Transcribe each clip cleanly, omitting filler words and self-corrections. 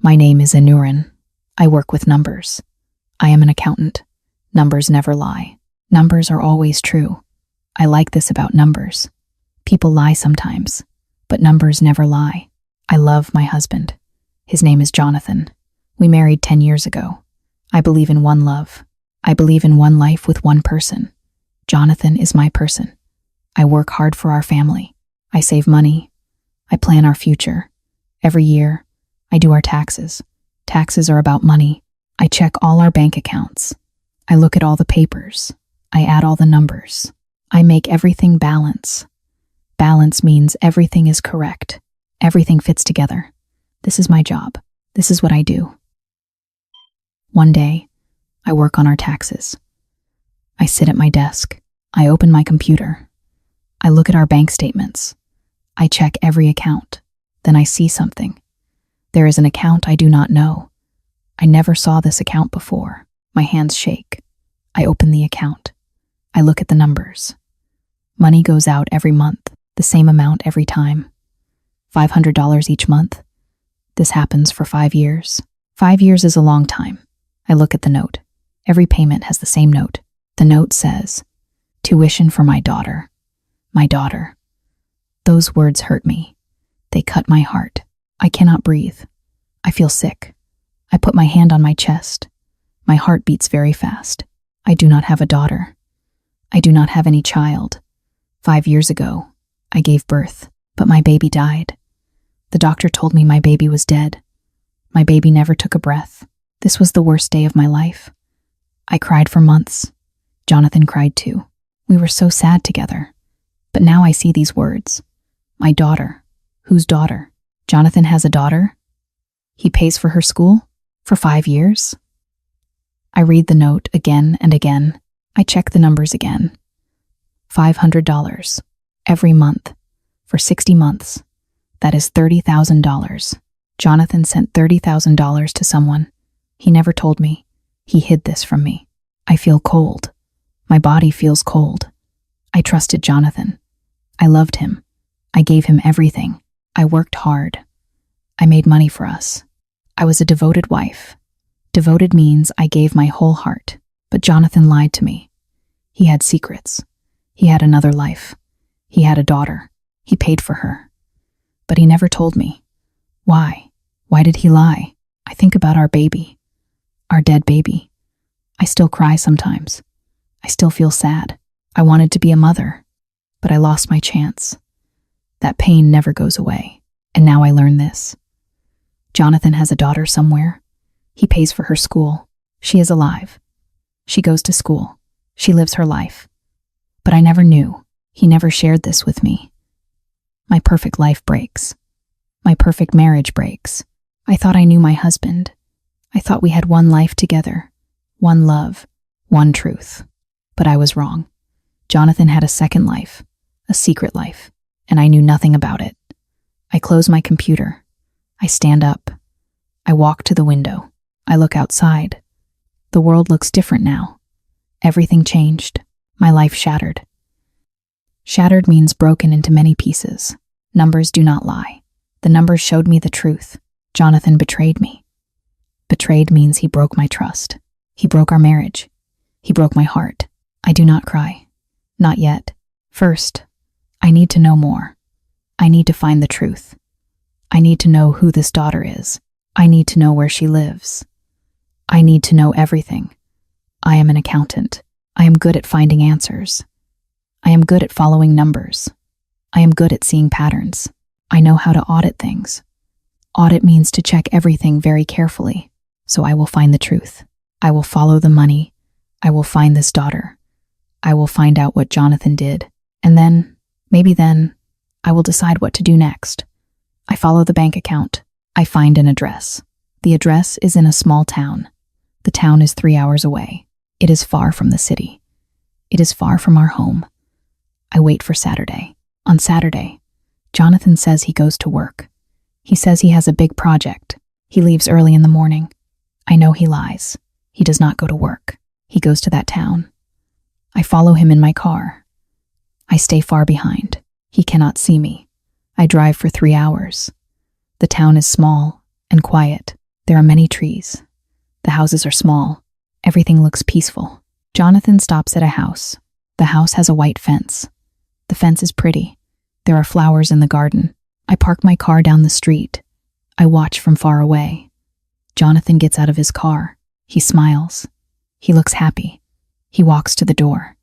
My name is Anurin. I work with numbers. I am an accountant. Numbers never lie. Numbers are always true. I like this about numbers. People lie sometimes, but numbers never lie. I love my husband. His name is Jonathan. We married 10 years ago. I believe in one love. I believe in one life with one person. Jonathan is my person. I work hard for our family. I save money. I plan our future. Every year, I do our taxes. Taxes are about money. I check all our bank accounts. I look at all the papers. I add all the numbers. I make everything balance. Balance means everything is correct. Everything fits together. This is my job. This is what I do. One day, I work on our taxes. I sit at my desk. I open my computer. I look at our bank statements. I check every account. Then I see something. There is an account I do not know. I never saw this account before. My hands shake. I open the account. I look at the numbers. Money goes out every month, the same amount every time. $500 each month. This happens for 5 years. 5 years is a long time. I look at the note. Every payment has the same note. The note says, "Tuition for my daughter." My daughter. Those words hurt me. They cut my heart. I cannot breathe. I feel sick. I put my hand on my chest. My heart beats very fast. I do not have a daughter. I do not have any child. 5 years ago, I gave birth, but my baby died. The doctor told me my baby was dead. My baby never took a breath. This was the worst day of my life. I cried for months. Jonathan cried too. We were so sad together. But now I see these words. My daughter. Whose daughter? Jonathan has a daughter? He pays for her school? For 5 years? I read the note again and again. I check the numbers again. $500 every month for 60 months. That is $30,000. Jonathan sent $30,000 to someone. He never told me. He hid this from me. I feel cold. My body feels cold. I trusted Jonathan. I loved him. I gave him everything. I worked hard. I made money for us. I was a devoted wife. Devoted means I gave my whole heart. But Jonathan lied to me. He had secrets. He had another life. He had a daughter. He paid for her. But he never told me. Why? Why did he lie? I think about our baby. Our dead baby. I still cry sometimes. I still feel sad. I wanted to be a mother, but I lost my chance. That pain never goes away. And now I learn this. Jonathan has a daughter somewhere. He pays for her school. She is alive. She goes to school. She lives her life. But I never knew. He never shared this with me. My perfect life breaks. My perfect marriage breaks. I thought I knew my husband. I thought we had one life together. One love. One truth. But I was wrong. Jonathan had a second life. A secret life. And I knew nothing about it. I close my computer. I stand up. I walk to the window. I look outside. The world looks different now. Everything changed. My life shattered. Shattered means broken into many pieces. Numbers do not lie. The numbers showed me the truth. Jonathan betrayed me. Betrayed means he broke my trust. He broke our marriage. He broke my heart. I do not cry. Not yet. First, I need to know more. I need to find the truth. I need to know who this daughter is. I need to know where she lives. I need to know everything. I am an accountant. I am good at finding answers. I am good at following numbers. I am good at seeing patterns. I know how to audit things. Audit means to check everything very carefully. So I will find the truth. I will follow the money. I will find this daughter. I will find out what Jonathan did. And then, maybe then, I will decide what to do next. I follow the bank account. I find an address. The address is in a small town. The town is 3 hours away. It is far from the city. It is far from our home. I wait for Saturday. On Saturday, Jonathan says he goes to work. He says he has a big project. He leaves early in the morning. I know he lies. He does not go to work. He goes to that town. I follow him in my car. I stay far behind. He cannot see me. I drive for 3 hours. The town is small and quiet. There are many trees. The houses are small. Everything looks peaceful. Jonathan stops at a house. The house has a white fence. The fence is pretty. There are flowers in the garden. I park my car down the street. I watch from far away. Jonathan gets out of his car. He smiles. He looks happy. He walks to the door.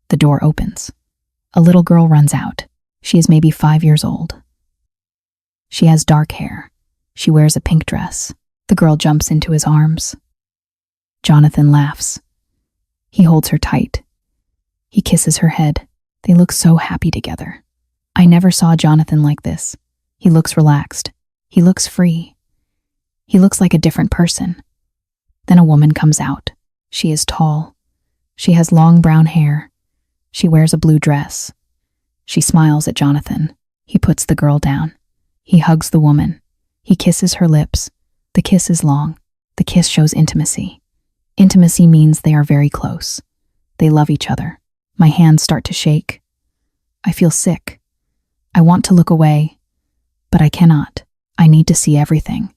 The door opens. A little girl runs out. She is maybe 5 years old. She has dark hair. She wears a pink dress. The girl jumps into his arms. Jonathan laughs. He holds her tight. He kisses her head. They look so happy together. I never saw Jonathan like this. He looks relaxed. He looks free. He looks like a different person. Then a woman comes out. She is tall. She has long brown hair. She wears a blue dress. She smiles at Jonathan. He puts the girl down. He hugs the woman. He kisses her lips. The kiss is long. The kiss shows intimacy. Intimacy means they are very close. They love each other. My hands start to shake. I feel sick. I want to look away, but I cannot. I need to see everything.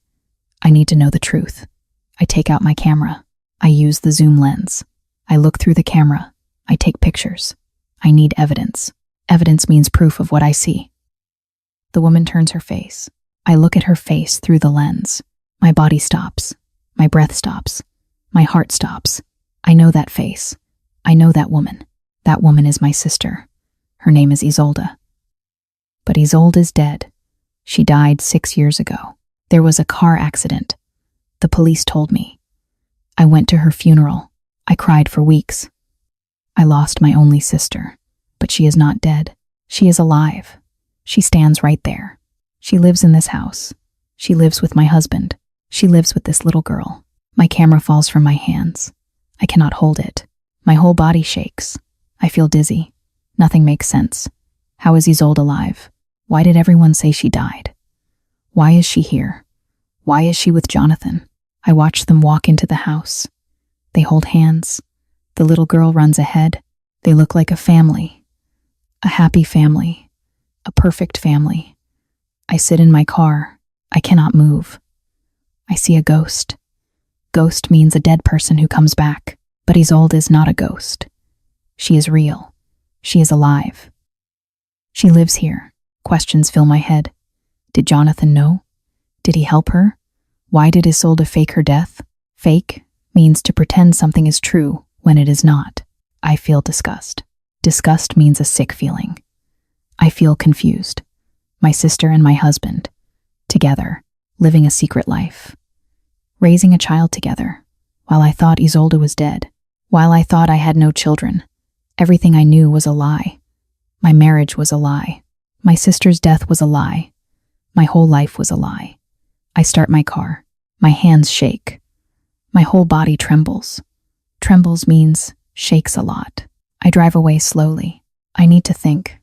I need to know the truth. I take out my camera. I use the zoom lens. I look through the camera. I take pictures. I need evidence. Evidence means proof of what I see. The woman turns her face. I look at her face through the lens. My body stops. My breath stops. My heart stops. I know that face. I know that woman. That woman is my sister. Her name is Isolde. But Isolde is dead. She died 6 years ago. There was a car accident. The police told me. I went to her funeral. I cried for weeks. I lost my only sister, but she is not dead. She is alive. She stands right there. She lives in this house. She lives with my husband. She lives with this little girl. My camera falls from my hands. I cannot hold it. My whole body shakes. I feel dizzy. Nothing makes sense. How is Isolde alive? Why did everyone say she died? Why is she here? Why is she with Jonathan? I watch them walk into the house. They hold hands. The little girl runs ahead. They look like a family. A happy family. A perfect family. I sit in my car. I cannot move. I see a ghost. Ghost means a dead person who comes back. But Isolde is not a ghost. She is real. She is alive. She lives here. Questions fill my head. Did Jonathan know? Did he help her? Why did Isolde fake her death? Fake means to pretend something is true when it is not. I feel disgust. Disgust means a sick feeling. I feel confused. My sister and my husband, together, living a secret life. Raising a child together, while I thought Isolde was dead. While I thought I had no children. Everything I knew was a lie. My marriage was a lie. My sister's death was a lie. My whole life was a lie. I start my car. My hands shake. My whole body trembles. Trembles means shakes a lot. I drive away slowly. I need to think.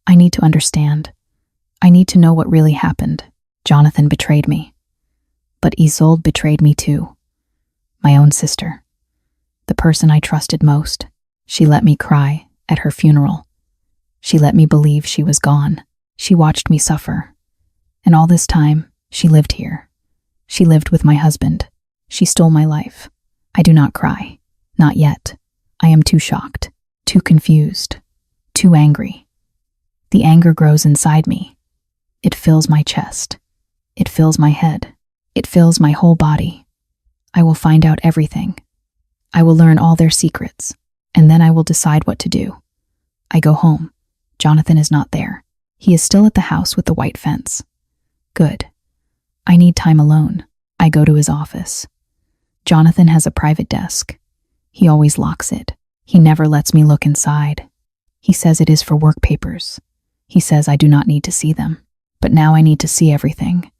I need to understand. I need to know what really happened. Jonathan betrayed me. But Isolde betrayed me too. My own sister. The person I trusted most. She let me cry at her funeral. She let me believe she was gone. She watched me suffer. And all this time, she lived here. She lived with my husband. She stole my life. I do not cry. Not yet. I am too shocked, too confused, too angry. The anger grows inside me. It fills my chest. It fills my head. It fills my whole body. I will find out everything. I will learn all their secrets, and then I will decide what to do. I go home. Jonathan is not there. He is still at the house with the white fence. Good. I need time alone. I go to his office. Jonathan has a private desk. He always locks it. He never lets me look inside. He says it is for work papers. He says I do not need to see them. But now I need to see everything.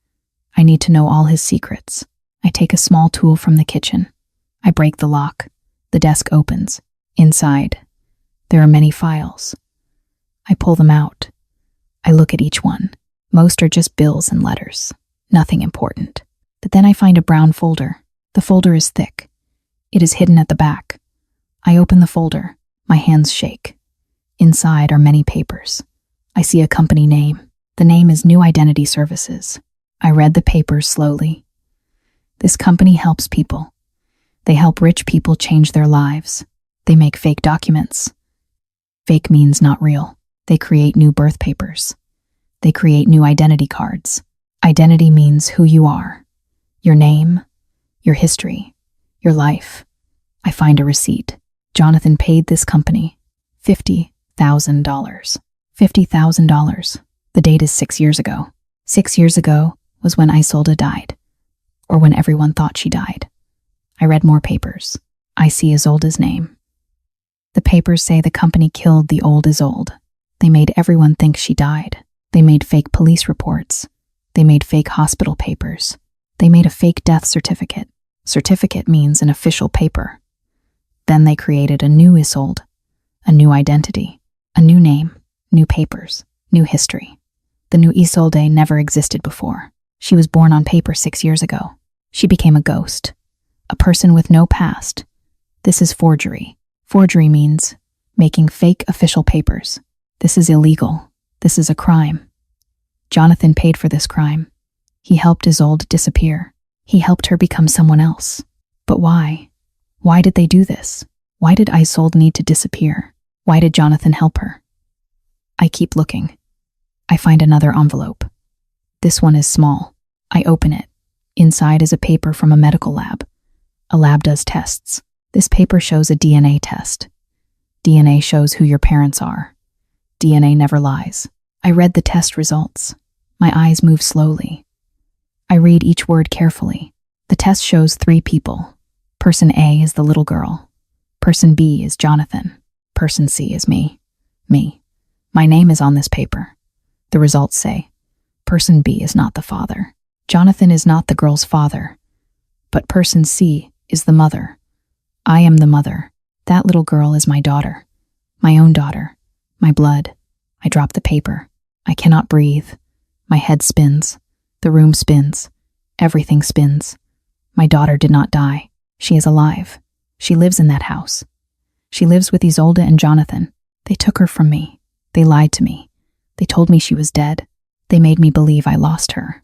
I need to know all his secrets. I take a small tool from the kitchen. I break the lock. The desk opens. Inside, there are many files. I pull them out. I look at each one. Most are just bills and letters. Nothing important. But then I find a brown folder. The folder is thick. It is hidden at the back. I open the folder. My hands shake. Inside are many papers. I see a company name. The name is New Identity Services. I read the papers slowly. This company helps people. They help rich people change their lives. They make fake documents. Fake means not real. They create new birth papers. They create new identity cards. Identity means who you are. Your name, your history, your life. I find a receipt. Jonathan paid this company $50,000. $50,000. The date is 6 years ago. 6 years ago was when Isolde died, or when everyone thought she died. I read more papers. I see Isolde's name. The papers say the company killed the old Isolde. They made everyone think she died. They made fake police reports. They made fake hospital papers. They made a fake death certificate. Certificate means an official paper. Then they created a new Isolde, a new identity, a new name, new papers, new history. The new Isolde never existed before. She was born on paper 6 years ago. She became a ghost, a person with no past. This is forgery. Forgery means making fake official papers. This is illegal. This is a crime. Jonathan paid for this crime. He helped Isolde disappear. He helped her become someone else. But why? Why did they do this? Why did Isolde need to disappear? Why did Jonathan help her? I keep looking. I find another envelope. This one is small. I open it. Inside is a paper from a medical lab. A lab does tests. This paper shows a DNA test. DNA shows who your parents are. DNA never lies. I read the test results. My eyes move slowly. I read each word carefully. The test shows 3 people. Person A is the little girl. Person B is Jonathan. Person C is me. Me. My name is on this paper. The results say, Person B is not the father. Jonathan is not the girl's father. But Person C is the mother. I am the mother. That little girl is my daughter. My own daughter. My blood. I drop the paper. I cannot breathe. My head spins. The room spins. Everything spins. My daughter did not die. She is alive. She lives in that house. She lives with Isolde and Jonathan. They took her from me. They lied to me. They told me she was dead. They made me believe I lost her.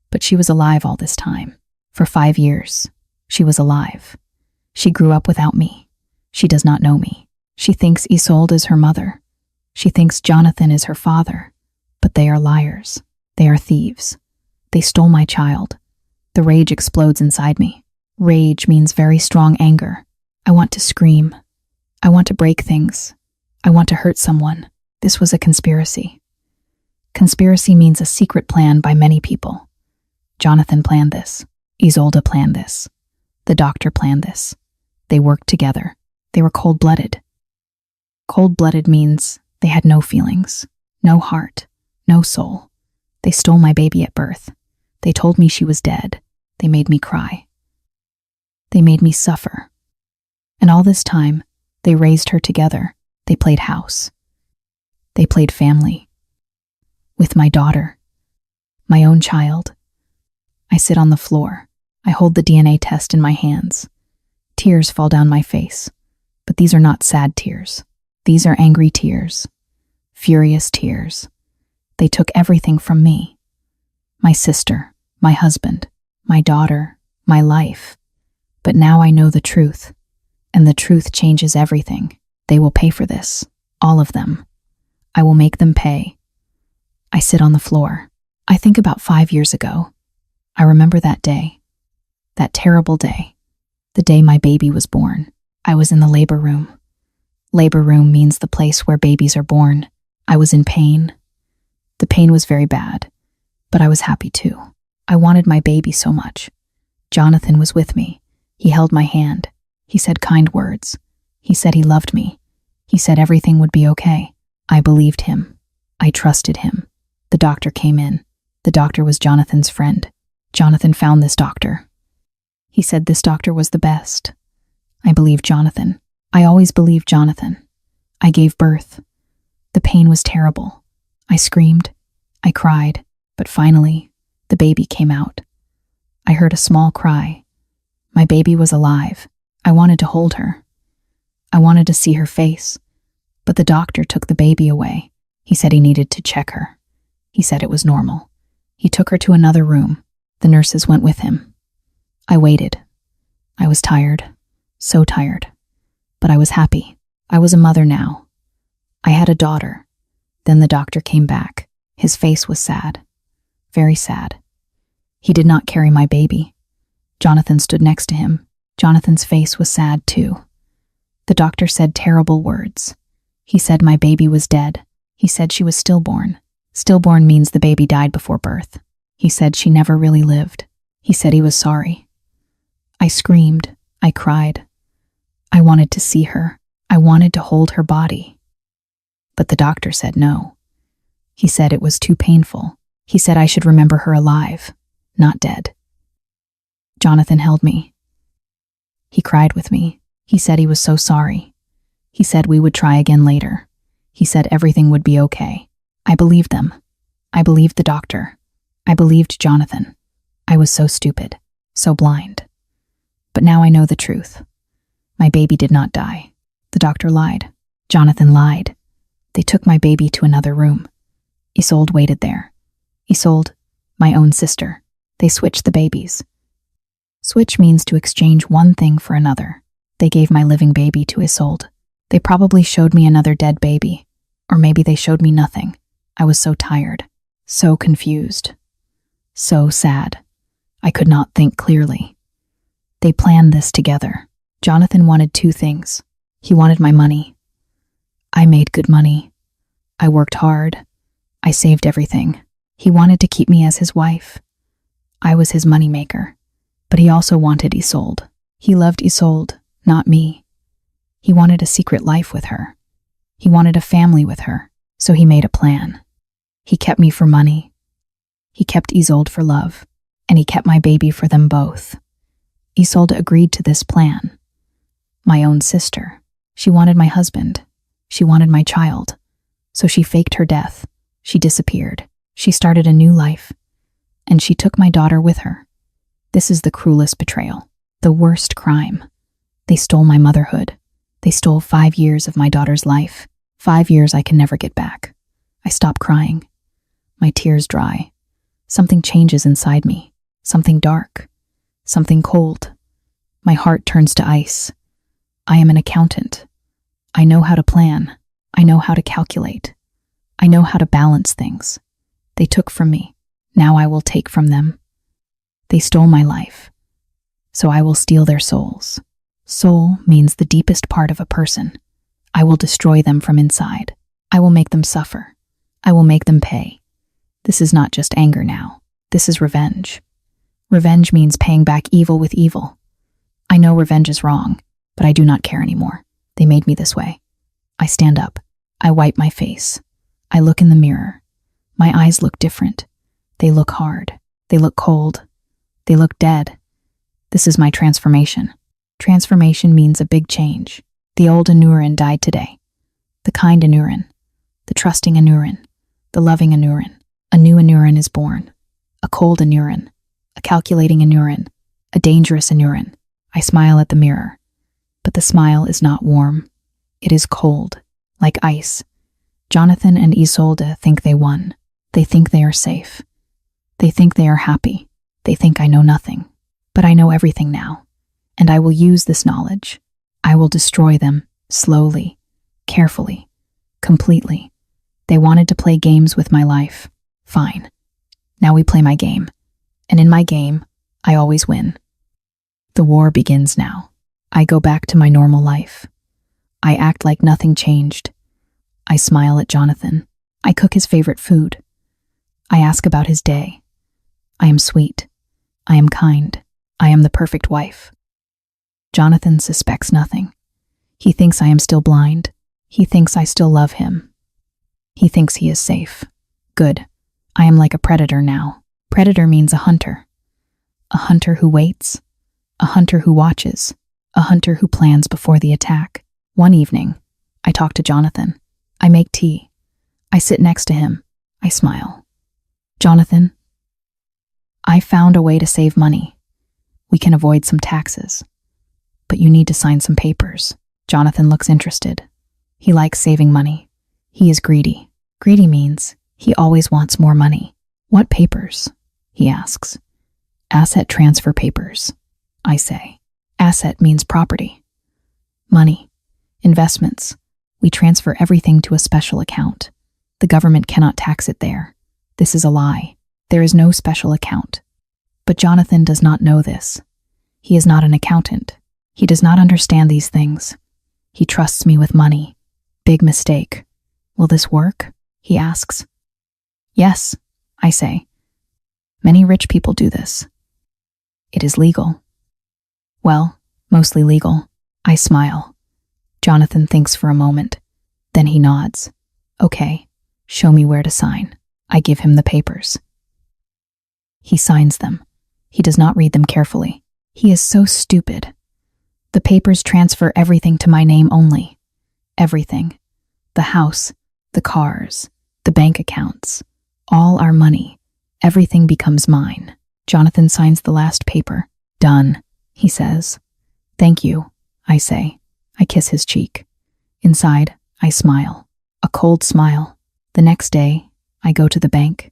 But she was alive all this time. For 5 years, she was alive. She grew up without me. She does not know me. She thinks Isolde is her mother. She thinks Jonathan is her father. But they are liars. They are thieves. They stole my child. The rage explodes inside me. Rage means very strong anger. I want to scream. I want to break things. I want to hurt someone. This was a conspiracy. Conspiracy means a secret plan by many people. Jonathan planned this. Isolde planned this. The doctor planned this. They worked together. They were cold-blooded. Cold-blooded means they had no feelings, no heart, no soul. They stole my baby at birth. They told me she was dead. They made me cry. They made me suffer. And all this time, they raised her together. They played house. They played family. With my daughter, my own child. I sit on the floor. I hold the DNA test in my hands. Tears fall down my face. But these are not sad tears. These are angry tears. Furious tears. They took everything from me. My sister, my husband, my daughter, my life. But now I know the truth. And the truth changes everything. They will pay for this. All of them. I will make them pay. I sit on the floor. I think about 5 years ago. I remember that day. That terrible day. The day my baby was born. I was in the labor room. Labor room means the place where babies are born. I was in pain. The pain was very bad, but I was happy too. I wanted my baby so much. Jonathan was with me. He held my hand. He said kind words. He said he loved me. He said everything would be okay. I believed him. I trusted him. The doctor came in. The doctor was Jonathan's friend. Jonathan found this doctor. He said this doctor was the best. I believed Jonathan. I always believed Jonathan. I gave birth. The pain was terrible. I screamed. I cried. But finally, the baby came out. I heard a small cry. My baby was alive. I wanted to hold her. I wanted to see her face. But the doctor took the baby away. He said he needed to check her. He said it was normal. He took her to another room. The nurses went with him. I waited. I was tired, so tired. But I was happy. I was a mother now. I had a daughter. Then the doctor came back. His face was sad. Very sad. He did not carry my baby. Jonathan stood next to him. Jonathan's face was sad too. The doctor said terrible words. He said my baby was dead. He said she was stillborn. Stillborn means the baby died before birth. He said she never really lived. He said he was sorry. I screamed. I cried. I wanted to see her. I wanted to hold her body. But the doctor said no. He said it was too painful. He said I should remember her alive, not dead. Jonathan held me. He cried with me. He said he was so sorry. He said we would try again later. He said everything would be okay. I believed them. I believed the doctor. I believed Jonathan. I was so stupid, so blind. But now I know the truth. My baby did not die. The doctor lied. Jonathan lied. They took my baby to another room. Isolde waited there. Isolde, my own sister. They switched the babies. Switch means to exchange one thing for another. They gave my living baby to Isolde. They probably showed me another dead baby. Or maybe they showed me nothing. I was so tired, so confused, so sad. I could not think clearly. They planned this together. Jonathan wanted two things. He wanted my money. I made good money. I worked hard. I saved everything. He wanted to keep me as his wife. I was his moneymaker. But he also wanted Isolde. He loved Isolde, not me. He wanted a secret life with her. He wanted a family with her, so he made a plan. He kept me for money. He kept Isolde for love, and he kept my baby for them both. Isolde agreed to this plan. My own sister. She wanted my husband. She wanted my child. So she faked her death. She disappeared. She started a new life. And she took my daughter with her. This is the cruelest betrayal, the worst crime. They stole my motherhood. They stole 5 years of my daughter's life. 5 years I can never get back. I stop crying. My tears dry. Something changes inside me. Something dark. Something cold. My heart turns to ice. I am an accountant. I know how to plan. I know how to calculate. I know how to balance things. They took from me. Now I will take from them. They stole my life. So I will steal their souls. Soul means the deepest part of a person. I will destroy them from inside. I will make them suffer. I will make them pay. This is not just anger now. This is revenge. Revenge means paying back evil with evil. I know revenge is wrong, but I do not care anymore. They made me this way. I stand up. I wipe my face. I look in the mirror. My eyes look different. They look hard. They look cold. They look dead. This is my transformation. Transformation means a big change. The old Anurin died today. The kind Anurin. The trusting Anurin. The loving Anurin. A new Anurin is born. A cold Anurin. A calculating Anurin. A dangerous Anurin. I smile at the mirror. But the smile is not warm. It is cold, like ice. Jonathan and Isolde think they won. They think they are safe. They think they are happy. They think I know nothing. But I know everything now. And I will use this knowledge. I will destroy them, slowly, carefully, completely. They wanted to play games with my life. Fine. Now we play my game. And in my game, I always win. The war begins now. I go back to my normal life. I act like nothing changed. I smile at Jonathan. I cook his favorite food. I ask about his day. I am sweet. I am kind. I am the perfect wife. Jonathan suspects nothing. He thinks I am still blind. He thinks I still love him. He thinks he is safe. Good. I am like a predator now. Predator means a hunter. A hunter who waits. A hunter who watches. A hunter who plans before the attack. One evening, I talk to Jonathan. I make tea. I sit next to him. I smile. Jonathan, I found a way to save money. We can avoid some taxes. But you need to sign some papers. Jonathan looks interested. He likes saving money. He is greedy. Greedy means he always wants more money. What papers? He asks. Asset transfer papers. I say. Asset means property. Money. Investments. We transfer everything to a special account. The government cannot tax it there. This is a lie. There is no special account. But Jonathan does not know this. He is not an accountant. He does not understand these things. He trusts me with money. Big mistake. Will this work? He asks. Yes, I say. Many rich people do this. It is legal. Well, mostly legal. I smile. Jonathan thinks for a moment. Then he nods. Okay, show me where to sign. I give him the papers. He signs them. He does not read them carefully. He is so stupid. The papers transfer everything to my name only. Everything. The house, the cars, the bank accounts, all our money. Everything becomes mine. Jonathan signs the last paper. Done, he says. Thank you, I say. I kiss his cheek. Inside, I smile. A cold smile. The next day, I go to the bank.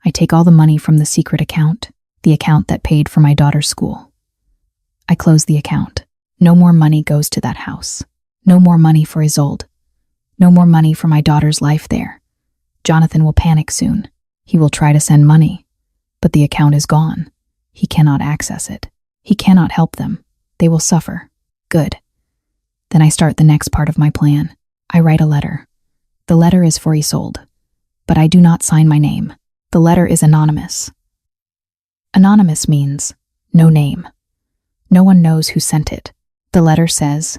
I take all the money from the secret account, the account that paid for my daughter's school. I close the account. No more money goes to that house. No more money for Isolde. No more money for my daughter's life there. Jonathan will panic soon. He will try to send money, but the account is gone. He cannot access it. He cannot help them. They will suffer. Good. Then I start the next part of my plan. I write a letter. The letter is for Isolde, but I do not sign my name. The letter is anonymous. Anonymous means no name. No one knows who sent it. The letter says,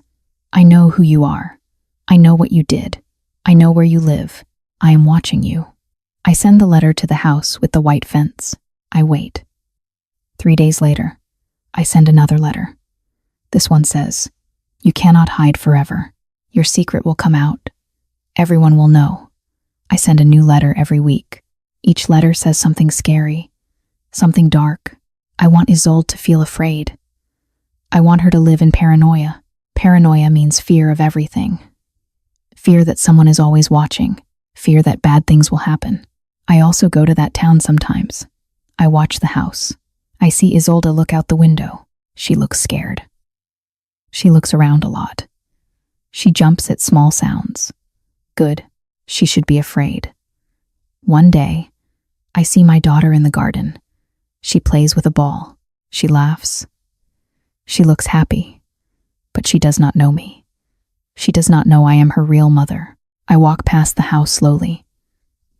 I know who you are. I know what you did. I know where you live. I am watching you. I send the letter to the house with the white fence. I wait. 3 days later, I send another letter. This one says, you cannot hide forever. Your secret will come out. Everyone will know. I send a new letter every week. Each letter says something scary, something dark. I want Isolde to feel afraid. I want her to live in paranoia. Paranoia means fear of everything. Fear that someone is always watching. Fear that bad things will happen. I also go to that town sometimes. I watch the house. I see Isolde look out the window. She looks scared. She looks around a lot. She jumps at small sounds. Good. She should be afraid. One day, I see my daughter in the garden. She plays with a ball. She laughs. She looks happy, but she does not know me. She does not know I am her real mother. I walk past the house slowly.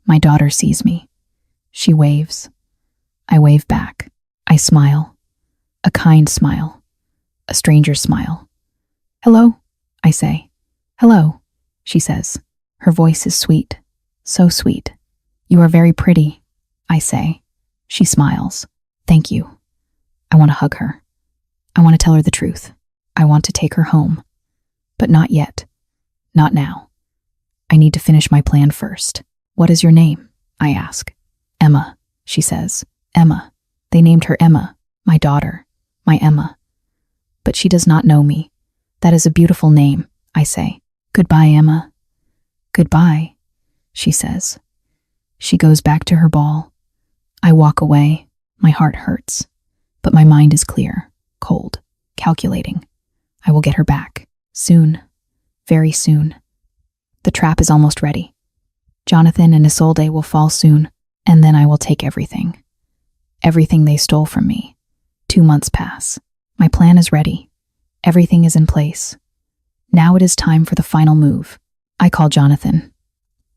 My daughter sees me. She waves. I wave back. I smile. A kind smile. A stranger's smile. Hello, I say. Hello, she says. Her voice is sweet. So sweet. You are very pretty, I say. She smiles. Thank you. I want to hug her. I want to tell her the truth. I want to take her home. But not yet. Not now. I need to finish my plan first. What is your name? I ask. Emma, she says. Emma. They named her Emma, my daughter, my Emma. But she does not know me. That is a beautiful name, I say. Goodbye, Emma. Goodbye, she says. She goes back to her ball. I walk away. My heart hurts. But my mind is clear, cold, calculating. I will get her back. Soon. Very soon. The trap is almost ready. Jonathan and Isolde will fall soon, and then I will take everything. Everything they stole from me. 2 months pass. My plan is ready. Everything is in place. Now it is time for the final move. I call Jonathan.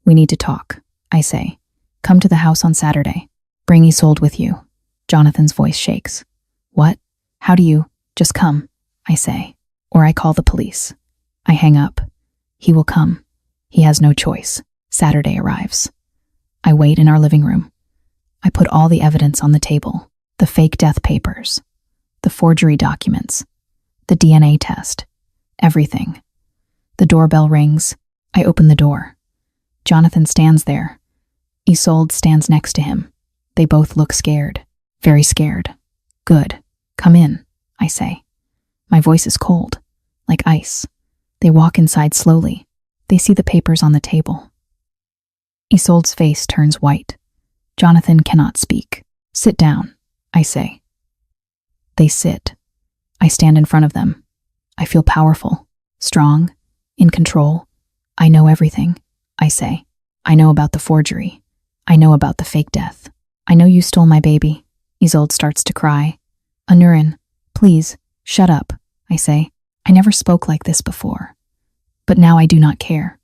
We need to talk, I say. Come to the house on Saturday. Bring Isolde with you. Jonathan's voice shakes. What? How do you? Just come, I say. Or I call the police. I hang up. He will come. He has no choice. Saturday arrives. I wait in our living room. I put all the evidence on the table. The fake death papers. The forgery documents. The DNA test. Everything. The doorbell rings. I open the door. Jonathan stands there. Isolde stands next to him. They both look scared. Very scared. Good. Come in, I say. My voice is cold, like ice. They walk inside slowly. They see the papers on the table. Isolde's face turns white. Jonathan cannot speak. Sit down, I say. They sit. I stand in front of them. I feel powerful, strong, in control. I know everything, I say. I know about the forgery. I know about the fake death. I know you stole my baby. Isolde starts to cry. Anurin, please, shut up, I say. I never spoke like this before. But now I do not care.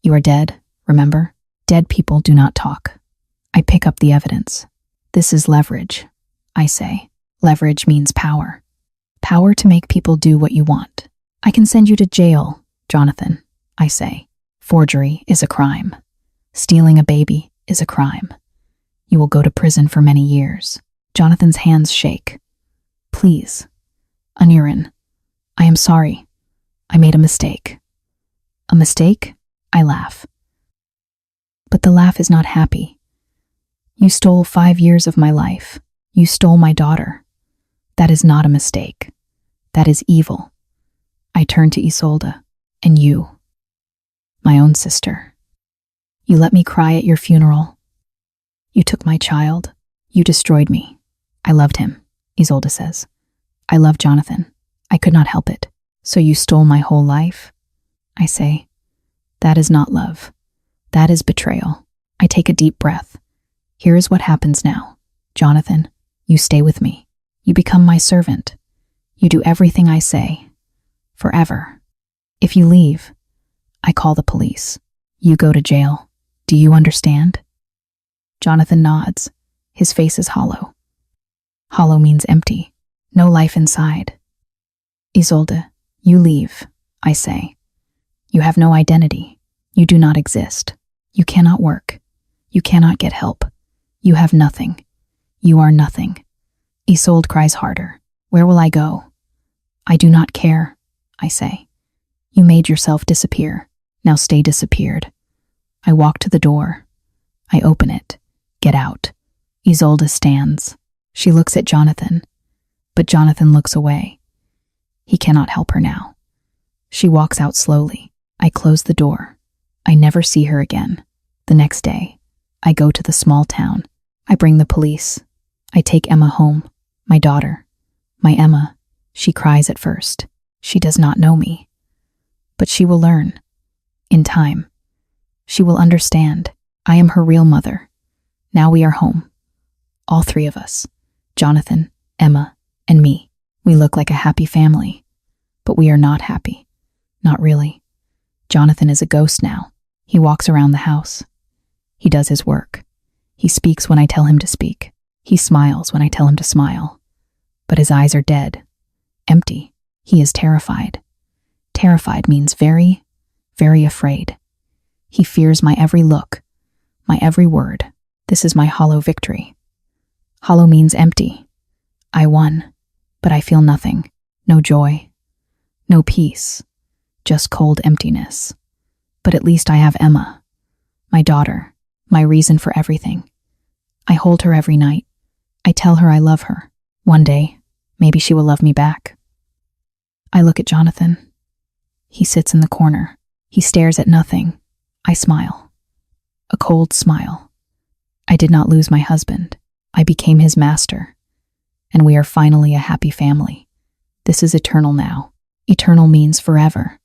You are dead, remember? Dead people do not talk. I pick up the evidence. This is leverage, I say. Leverage means power. Power to make people do what you want. I can send you to jail, Jonathan, I say. Forgery is a crime. Stealing a baby is a crime. You will go to prison for many years. Jonathan's hands shake. Please. Anurin, I am sorry. I made a mistake. A mistake? I laugh. But the laugh is not happy. You stole 5 years of my life. You stole my daughter. That is not a mistake. That is evil. I turn to Isolde. And you, my own sister. You let me cry at your funeral. You took my child. You destroyed me. I loved him, Isolde says. I love Jonathan. I could not help it. So you stole my whole life? I say, that is not love. That is betrayal. I take a deep breath. Here is what happens now. Jonathan, you stay with me. You become my servant. You do everything I say. Forever. If you leave, I call the police. You go to jail. Do you understand? Jonathan nods. His face is hollow. Hollow means empty. No life inside. Isolde, you leave, I say. You have no identity. You do not exist. You cannot work. You cannot get help. You have nothing. You are nothing. Isolde cries harder. Where will I go? I do not care, I say. You made yourself disappear. Now stay disappeared. I walk to the door. I open it. Get out. Isolde stands. She looks at Jonathan, but Jonathan looks away. He cannot help her now. She walks out slowly. I close the door. I never see her again. The next day, I go to the small town. I bring the police. I take Emma home, my daughter. My Emma, she cries at first. She does not know me. But she will learn. In time. She will understand. I am her real mother. Now we are home. All 3 of us. Jonathan, Emma, and me. We look like a happy family. But we are not happy. Not really. Jonathan is a ghost now. He walks around the house. He does his work. He speaks when I tell him to speak. He smiles when I tell him to smile. But his eyes are dead. Empty. He is terrified. Terrified means very, very afraid. He fears my every look, my every word. This is my hollow victory. Hollow means empty. I won, but I feel nothing. No joy. No peace. Just cold emptiness. But at least I have Emma, my daughter, my reason for everything. I hold her every night. I tell her I love her. One day, maybe she will love me back. I look at Jonathan. He sits in the corner. He stares at nothing. I smile. A cold smile. I did not lose my husband. I became his master. And we are finally a happy family. This is eternal now. Eternal means forever.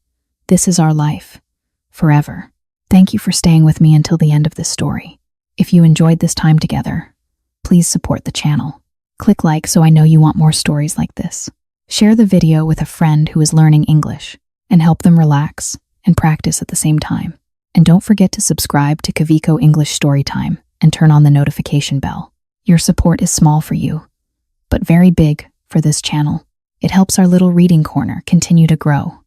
This is our life. Forever. Thank you for staying with me until the end of this story. If you enjoyed this time together, please support the channel. Click like so I know you want more stories like this. Share the video with a friend who is learning English and help them relax and practice at the same time. And don't forget to subscribe to Kavico English Storytime and turn on the notification bell. Your support is small for you, but very big for this channel. It helps our little reading corner continue to grow.